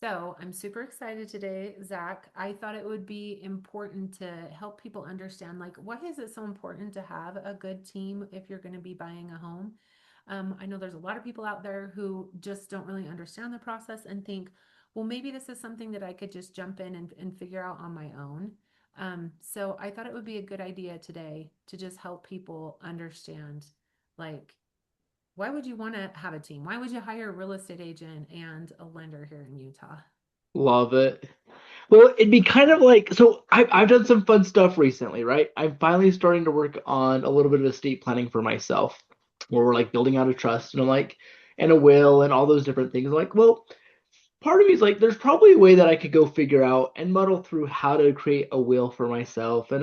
So I'm super excited today, Zach. I thought it would be important to help people understand, like, why is it so important to have a good team if you're going to be buying a home? I know there's a lot of people out there who just don't really understand the process and think, well, maybe this is something that I could just jump in and figure out on my own. So I thought it would be a good idea today to just help people understand, like, why would you want to have a team? Why would you hire a real estate agent and a lender here in Utah? Love it. Well, it'd be kind of like I've done some fun stuff recently, right? I'm finally starting to work on a little bit of estate planning for myself, where we're like building out a trust and I'm like, and a will and all those different things. I'm like, well, part of me is like, there's probably a way that I could go figure out and muddle through how to create a will for myself and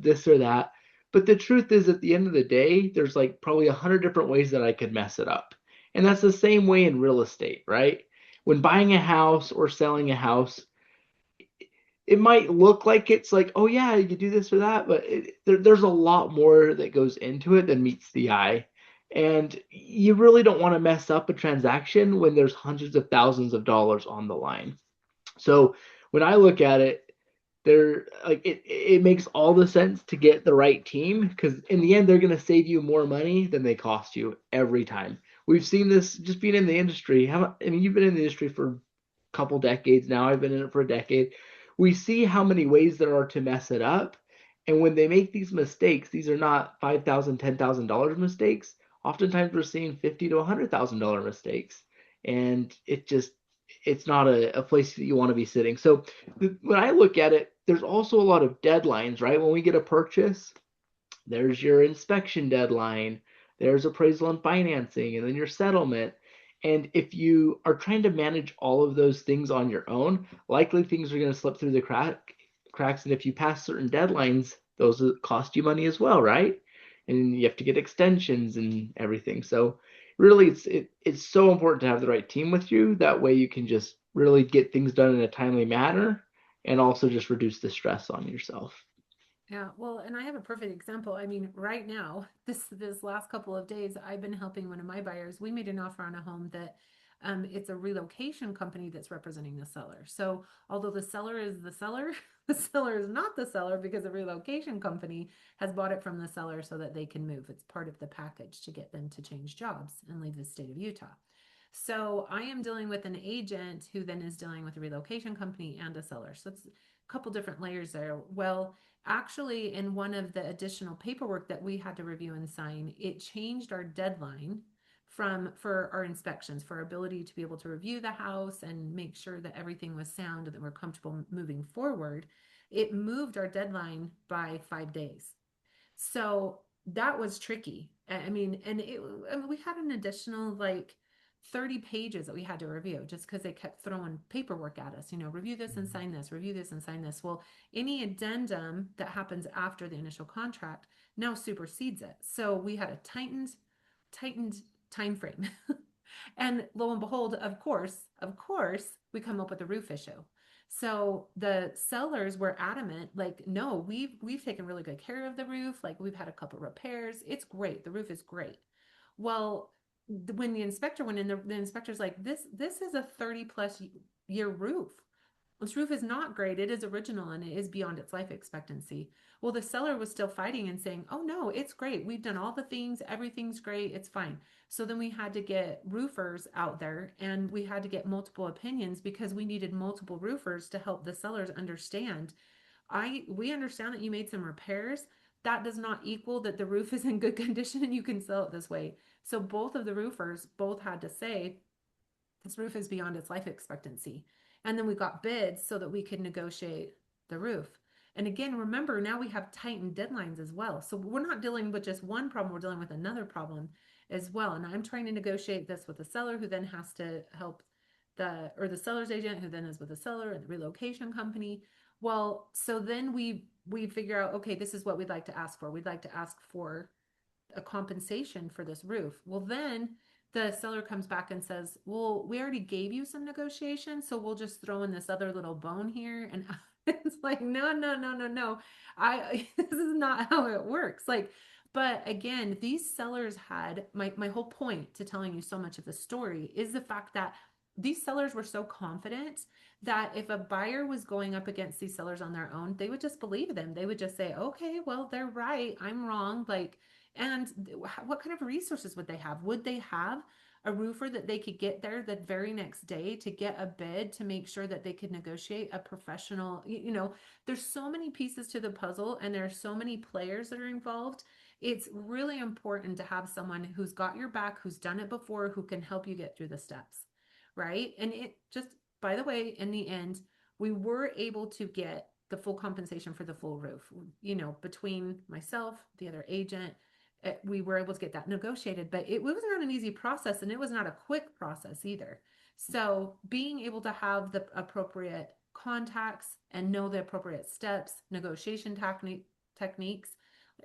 this or that. But the truth is, at the end of the day, there's like probably 100 different ways that I could mess it up. And that's the same way in real estate, right? When buying a house or selling a house, it might look like it's like, oh yeah, you do this or that, but there's a lot more that goes into it than meets the eye. And you really don't want to mess up a transaction when there's hundreds of thousands of dollars on the line. So when I look at it, it makes all the sense to get the right team because in the end they're going to save you more money than they cost you every time. We've seen this just being in the industry. I mean, you've been in the industry for a couple decades now. I've been in it for a decade. We see how many ways there are to mess it up. And when they make these mistakes, these are not $5,000, $10,000 mistakes. Oftentimes we're seeing $50 to $100,000 mistakes. And it's not a place that you want to be sitting. So when I look at it, there's also a lot of deadlines, right? When we get a purchase, there's your inspection deadline, there's appraisal and financing, and then your settlement. And if you are trying to manage all of those things on your own, likely things are going to slip through the cracks. And if you pass certain deadlines, those cost you money as well, right? And you have to get extensions and everything. So really, it's so important to have the right team with you. That way, you can just really get things done in a timely manner, and also just reduce the stress on yourself. Yeah, well, and I have a perfect example. I mean, right now, this last couple of days, I've been helping one of my buyers. We made an offer on a home that it's a relocation company that's representing the seller. So, although the seller is the seller, the seller is not the seller because a relocation company has bought it from the seller so that they can move. It's part of the package to get them to change jobs and leave the state of Utah. So, I am dealing with an agent who then is dealing with a relocation company and a seller. So, it's a couple different layers there. Well, actually, in one of the additional paperwork that we had to review and sign, it changed our deadline for our inspections, for our ability to be able to review the house and make sure that everything was sound and that we're comfortable moving forward. It moved our deadline by 5 days. So that was tricky. I mean, I mean, we had an additional like 30 pages that we had to review just because they kept throwing paperwork at us, review this and sign this, review this and sign this. Well, any addendum that happens after the initial contract now supersedes it. So we had a tightened time frame. And lo and behold, of course, we come up with a roof issue. So the sellers were adamant, like, no, we've taken really good care of the roof. Like we've had a couple repairs. It's great. The roof is great. Well, when the inspector went in, the inspector's like, this is a 30 plus year roof. This roof is not great. It is original and it is beyond its life expectancy. Well, the seller was still fighting and saying, oh no, it's great. We've done all the things. Everything's great. It's fine. So then we had to get roofers out there and we had to get multiple opinions because we needed multiple roofers to help the sellers understand. We understand that you made some repairs. That does not equal that the roof is in good condition and you can sell it this way. So both of the roofers both had to say this roof is beyond its life expectancy. And then we got bids so that we could negotiate the roof. And again, remember, now we have tightened deadlines as well. So we're not dealing with just one problem, we're dealing with another problem as well. And I'm trying to negotiate this with the seller who then has to help the seller's agent who then is with the seller and the relocation company. Well, so then we figure out, okay, this is what we'd like to ask for. We'd like to ask for a compensation for this roof. Well, then the seller comes back and says, well, we already gave you some negotiation, so we'll just throw in this other little bone here. And it's like, no, no, no, no, no. This is not how it works. Like, but again, these sellers had my whole point to telling you so much of the story is the fact that these sellers were so confident that if a buyer was going up against these sellers on their own, they would just believe them. They would just say, okay, well, they're right. I'm wrong. Like, and what kind of resources would they have? Would they have a roofer that they could get there the very next day to get a bid to make sure that they could negotiate a professional, there's so many pieces to the puzzle and there are so many players that are involved. It's really important to have someone who's got your back, who's done it before, who can help you get through the steps, right? And it just, by the way, in the end, we were able to get the full compensation for the full roof, between myself, the other agent. We were able to get that negotiated, but it was not an easy process and it was not a quick process either. So being able to have the appropriate contacts and know the appropriate steps, negotiation techniques,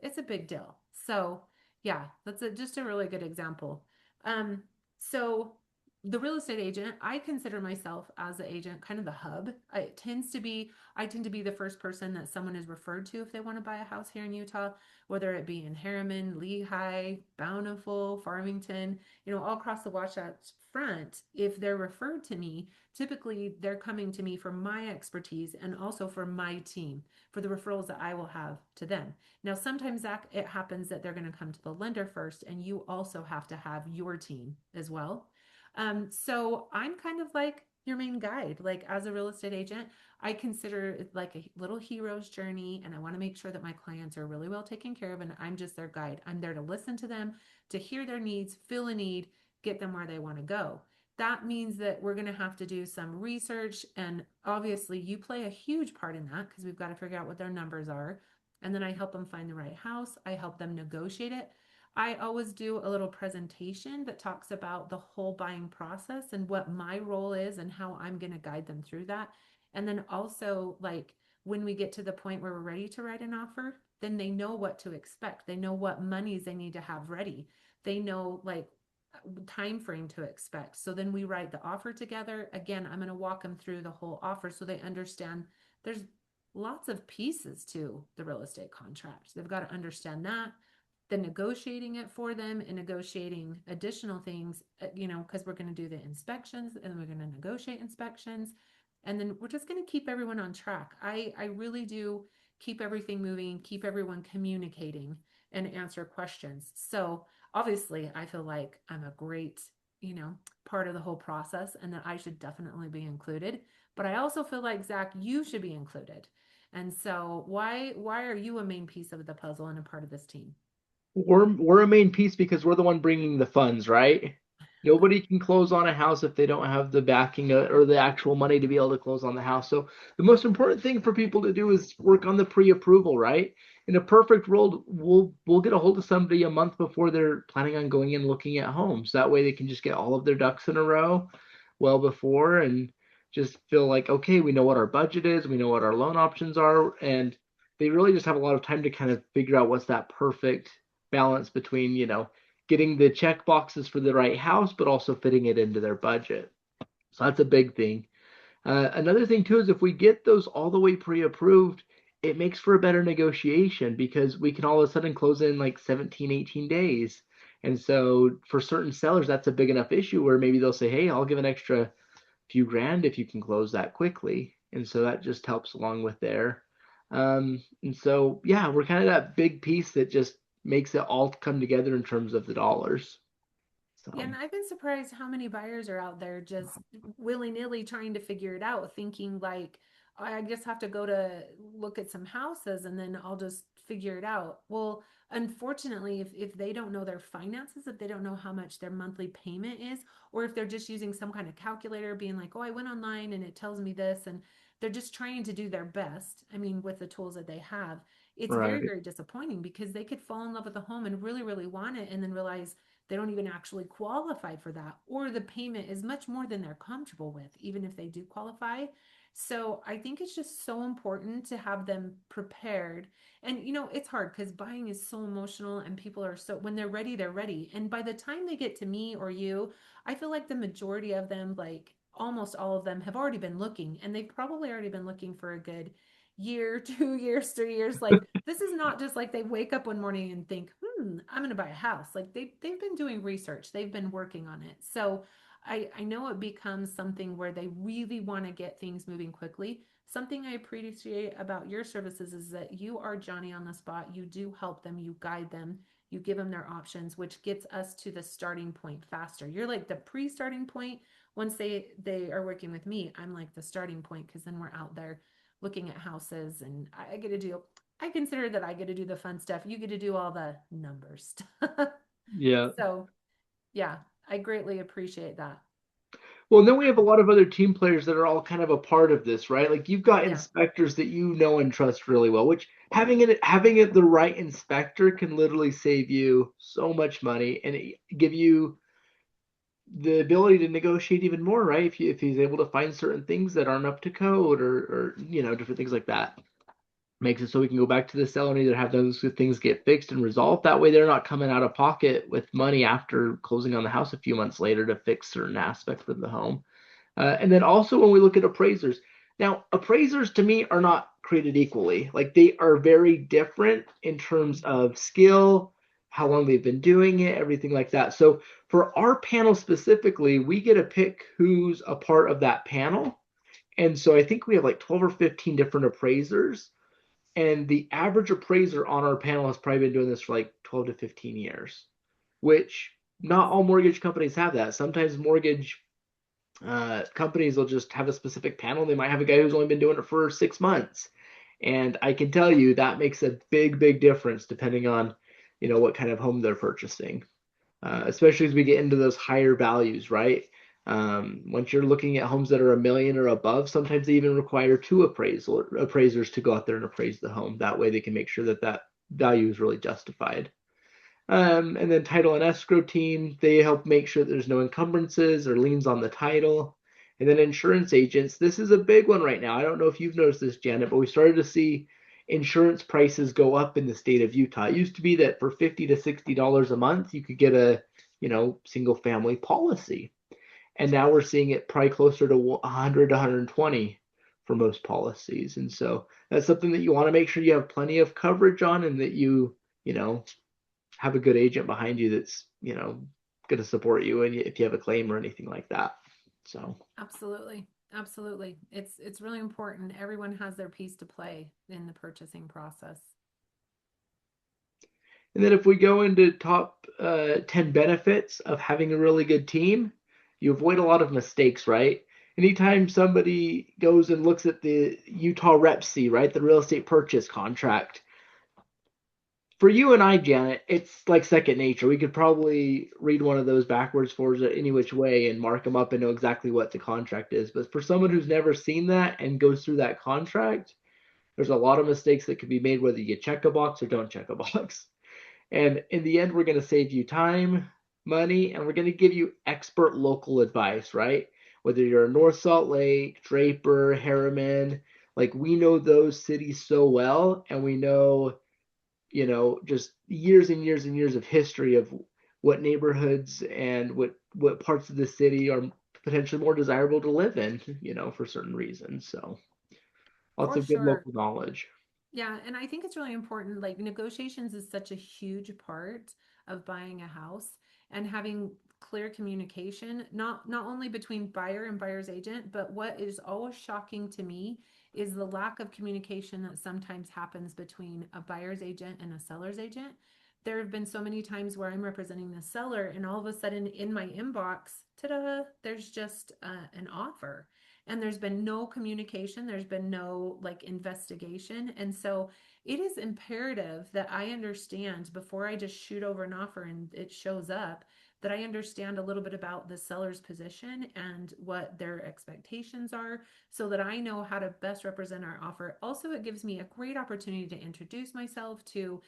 it's a big deal. So yeah, that's just a really good example. Um, so the real estate agent, I consider myself as the agent kind of the hub. I tend to be the first person that someone is referred to if they want to buy a house here in Utah, whether it be in Harriman, Lehigh, Bountiful, Farmington, all across the Wasatch Front. If they're referred to me, typically they're coming to me for my expertise and also for my team, for the referrals that I will have to them. Now, sometimes, Zach, it happens that they're going to come to the lender first, and you also have to have your team as well. So I'm kind of like your main guide. Like as a real estate agent, I consider it like a little hero's journey, and I want to make sure that my clients are really well taken care of, and I'm just their guide. I'm there to listen to them, to hear their needs, fill a need, get them where they want to go. That means that we're going to have to do some research, and obviously, you play a huge part in that because we've got to figure out what their numbers are. And then I help them find the right house. I help them negotiate it. I always do a little presentation that talks about the whole buying process and what my role is and how I'm going to guide them through that. And then also, like, when we get to the point where we're ready to write an offer, then they know what to expect. They know what monies they need to have ready. They know, like, time frame to expect. So then we write the offer together. Again, I'm going to walk them through the whole offer so they understand there's lots of pieces to the real estate contract. They've got to understand that, then negotiating it for them and negotiating additional things, because we're going to do the inspections and we're going to negotiate inspections. And then we're just going to keep everyone on track. I really do keep everything moving, keep everyone communicating and answer questions. So obviously, I feel like I'm a great, part of the whole process and that I should definitely be included. But I also feel like, Zach, you should be included. And so why are you a main piece of the puzzle and a part of this team? We're a main piece because we're the one bringing the funds, right? Nobody can close on a house if they don't have the backing or the actual money to be able to close on the house. So the most important thing for people to do is work on the pre-approval, right? In a perfect world, we'll get a hold of somebody a month before they're planning on going in looking at homes. That way they can just get all of their ducks in a row well before and just feel like, okay, we know what our budget is, we know what our loan options are, and they really just have a lot of time to kind of figure out what's that perfect balance between, getting the check boxes for the right house, but also fitting it into their budget. So that's a big thing. Another thing too is if we get those all the way pre-approved, it makes for a better negotiation because we can all of a sudden close in like 17, 18 days. And so for certain sellers, that's a big enough issue where maybe they'll say, hey, I'll give an extra few grand if you can close that quickly. And so that just helps along with there. And so, yeah, we're kind of that big piece that just makes it all come together in terms of the dollars. Yeah, So, and I've been surprised how many buyers are out there just willy-nilly trying to figure it out, thinking like, I just have to go to look at some houses and then I'll just figure it out. Well, unfortunately, if they don't know their finances, if they don't know how much their monthly payment is, or if they're just using some kind of calculator, being like, oh, I went online and it tells me this, and they're just trying to do their best, I mean, with the tools that they have, it's very, right. very disappointing because they could fall in love with a home and really, really want it and then realize they don't even actually qualify for that, or the payment is much more than they're comfortable with, even if they do qualify. So I think it's just so important to have them prepared. And it's hard because buying is so emotional and people are so, when they're ready, they're ready. And by the time they get to me or you, I feel like the majority of them, like almost all of them, have already been looking and they've probably already been looking for a good year, 2 years, 3 years. Like this is not just like they wake up one morning and think, I'm going to buy a house. Like they've been doing research, they've been working on it. So I know it becomes something where they really want to get things moving quickly. Something I appreciate about your services is that you are Johnny on the spot. You do help them, you guide them, you give them their options, which gets us to the starting point faster. You're like the pre-starting point. Once they are working with me, I'm like the starting point because then we're out there looking at houses and I get to do I consider that I get to do the fun stuff. You get to do all the number stuff. Yeah. So, yeah, I greatly appreciate that. Well, and then we have a lot of other team players that are all kind of a part of this, right? Like you've got Yeah, inspectors that you know and trust really well, which having it the right inspector can literally save you so much money and give you the ability to negotiate even more, right? If he's able to find certain things that aren't up to code or different things like that. Makes it so we can go back to the seller and either have those things get fixed and resolved. That way they're not coming out of pocket with money after closing on the house a few months later to fix certain aspects of the home. And then also when we look at appraisers, now appraisers to me are not created equally. Like they are very different in terms of skill, how long they've been doing it, everything like that. So for our panel specifically, we get to pick who's a part of that panel. And so I think we have like 12 or 15 different appraisers. And the average appraiser on our panel has probably been doing this for like 12 to 15 years, which that's not all mortgage companies have that. Sometimes mortgage companies will just have a specific panel. They might have a guy who's only been doing it for 6 months. And I can tell you that makes a big, big difference depending on, what kind of home they're purchasing, especially as we get into those higher values, right? Once you're looking at homes that are a million or above, sometimes they even require two appraisers to go out there and appraise the home. That way they can make sure that that value is really justified. And then title and escrow team, they help make sure that there's no encumbrances or liens on the title. And then insurance agents, this is a big one right now. I don't know if you've noticed this, Janet, but we started to see insurance prices go up in the state of Utah. It used to be that for $50 to $60 a month, you could get a, single family policy. And now we're seeing it probably closer to 100 to 120 for most policies. And so that's something that you want to make sure you have plenty of coverage on and that you know, have a good agent behind you that's going to support you and if you have a claim or anything like that. So absolutely. Absolutely. It's really important. Everyone has their piece to play in the purchasing process. and then if we go into top 10 benefits of having a really good team, you avoid a lot of mistakes, right? Anytime somebody goes and looks at the Utah Rep C, right, the real estate purchase contract, for you and I, Janet, it's like second nature. We could probably read one of those backwards forwards any which way and mark them up and know exactly what the contract is. But for someone who's never seen that and goes through that contract, there's a lot of mistakes that could be made whether you check a box or don't check a box. And in the end, we're going to save you time, money, and we're going to give you expert local advice, right? Whether you're in North Salt Lake, Draper, Harriman, like we know those cities so well, and we know just years and years and years of history of what neighborhoods and what parts of the city are potentially more desirable to live in, for certain reasons. So lots For of good sure. local knowledge. Yeah, and I think it's really important. Like negotiations is such a huge part of buying a house and having clear communication, not only between buyer and buyer's agent, but what is always shocking to me is the lack of communication that sometimes happens between a buyer's agent and a seller's agent. There have been so many times where I'm representing the seller, and all of a sudden in my inbox, ta-da, there's just an offer and there's been no communication, there's been no like investigation. And so it is imperative that I understand before I just shoot over an offer and it shows up, that I understand a little bit about the seller's position and what their expectations are so that I know how to best represent our offer. Also, it gives me a great opportunity to introduce myself to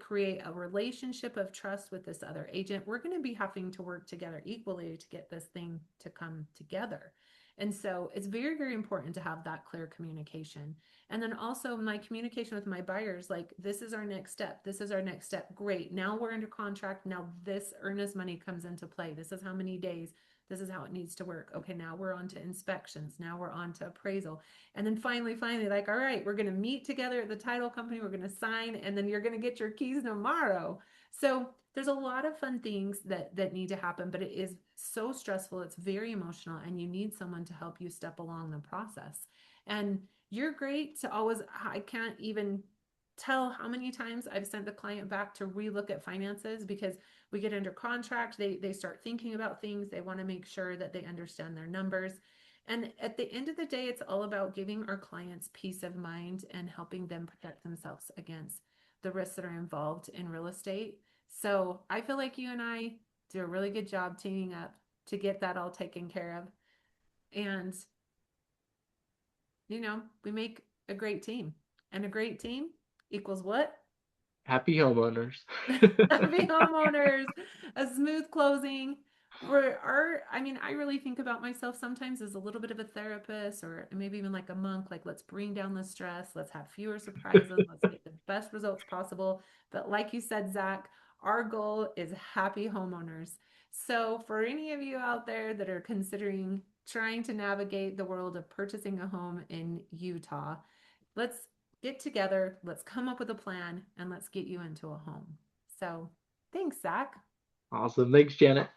create a relationship of trust with this other agent. We're going to be having to work together equally to get this thing to come together. And so it's very, very important to have that clear communication. And then also my communication with my buyers, like, this is our next step. This is our next step. Great. Now we're under contract. Now this earnest money comes into play. This is how many days. This is how it needs to work. Okay, now we're on to inspections. Now we're on to appraisal. And then finally, like, all right, we're going to meet together at the title company. We're going to sign, and then you're going to get your keys tomorrow. So there's a lot of fun things that need to happen, but it is so stressful. It's very emotional, and you need someone to help you step along the process. And you're great to always, I can't even tell how many times I've sent the client back to relook at finances because we get under contract, they start thinking about things, they want to make sure that they understand their numbers. And at the end of the day, it's all about giving our clients peace of mind and helping them protect themselves against the risks that are involved in real estate. So I feel like you and I do a really good job teaming up to get that all taken care of. And, we make a great team. And a great team equals what? Happy homeowners. Happy homeowners, a smooth closing. I really think about myself sometimes as a little bit of a therapist or maybe even like a monk. Like, let's bring down the stress, let's have fewer surprises, let's get the best results possible. But like you said, Zach, our goal is happy homeowners. So, for any of you out there that are considering trying to navigate the world of purchasing a home in Utah, let's get together, let's come up with a plan, and let's get you into a home. So thanks, Zach. Awesome. Thanks, Janet.